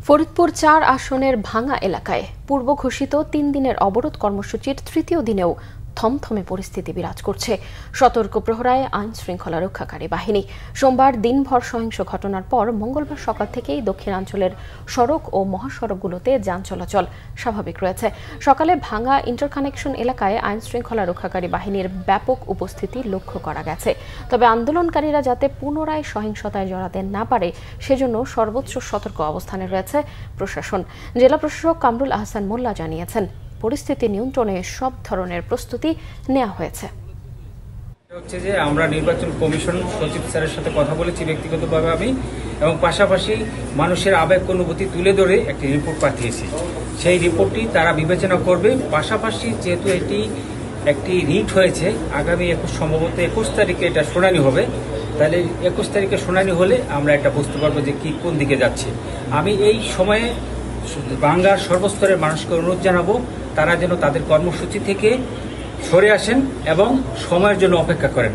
ফরিদপুর ৪ আসনের ভাঙা এলাকায় পূর্ব ঘোষিত ৩ দিনের অবরোধ কর্মসূচির তৃতীয় দিনেও থমথমে পরিস্থিতি বিরাজ করছে। সতর্ক প্রহরায় আইন শৃঙ্খলা রক্ষাকারী বাহিনী। সোমবার দিনভর সহিংস ঘটনার পর মঙ্গলবার সকাল থেকেই দক্ষিণাঞ্চলের সড়ক ও মহাসড়কগুলোতে যান চলাচল স্বাভাবিক রয়েছে। সকালে ভাঙা ইন্টারকানেকশন এলাকায় আইন শৃঙ্খলা রক্ষাকারী বাহিনীর ব্যাপক উপস্থিতি লক্ষ্য করা গেছে। তবে আন্দোলনকারীরা যাতে পুনরায় সহিংসতায় জড়াতে না পারে সেজন্য সর্বোচ্চ সতর্ক অবস্থানে রয়েছে প্রশাসন। জেলা প্রশাসক কামরুল আহসান মোল্লা জানিয়েছেন, পরিস্থিতি নিয়ন্ত্রণে সব ধরনের প্রস্তুতি নেওয়া হয়েছে। আমরা নির্বাচন কমিশন সচিব স্যারের সাথে কথা বলেছি ব্যক্তিগতভাবে আমি, এবং পাশাপাশি মানুষের আবেগ অনুভূতি তুলে ধরে একটি রিপোর্ট পাঠিয়েছি। সেই রিপোর্টটি তারা বিবেচনা করবে। পাশাপাশি যেহেতু এটি একটি রিট হয়েছে, আগামী সম্ভবত 21 তারিখে এটা শুনানি হবে, তাহলে 21 তারিখে শুনানি হলে আমরা এটা বুঝতে পারবো যে কি কোন দিকে যাচ্ছে। আমি এই সময়ে বাংলার সর্বস্তরের মানুষকে অনুরোধ জানাবো, তারা যেন তাদের কর্মসূচি থেকে সরে আসেন এবং সময়ের জন্য অপেক্ষা করেন।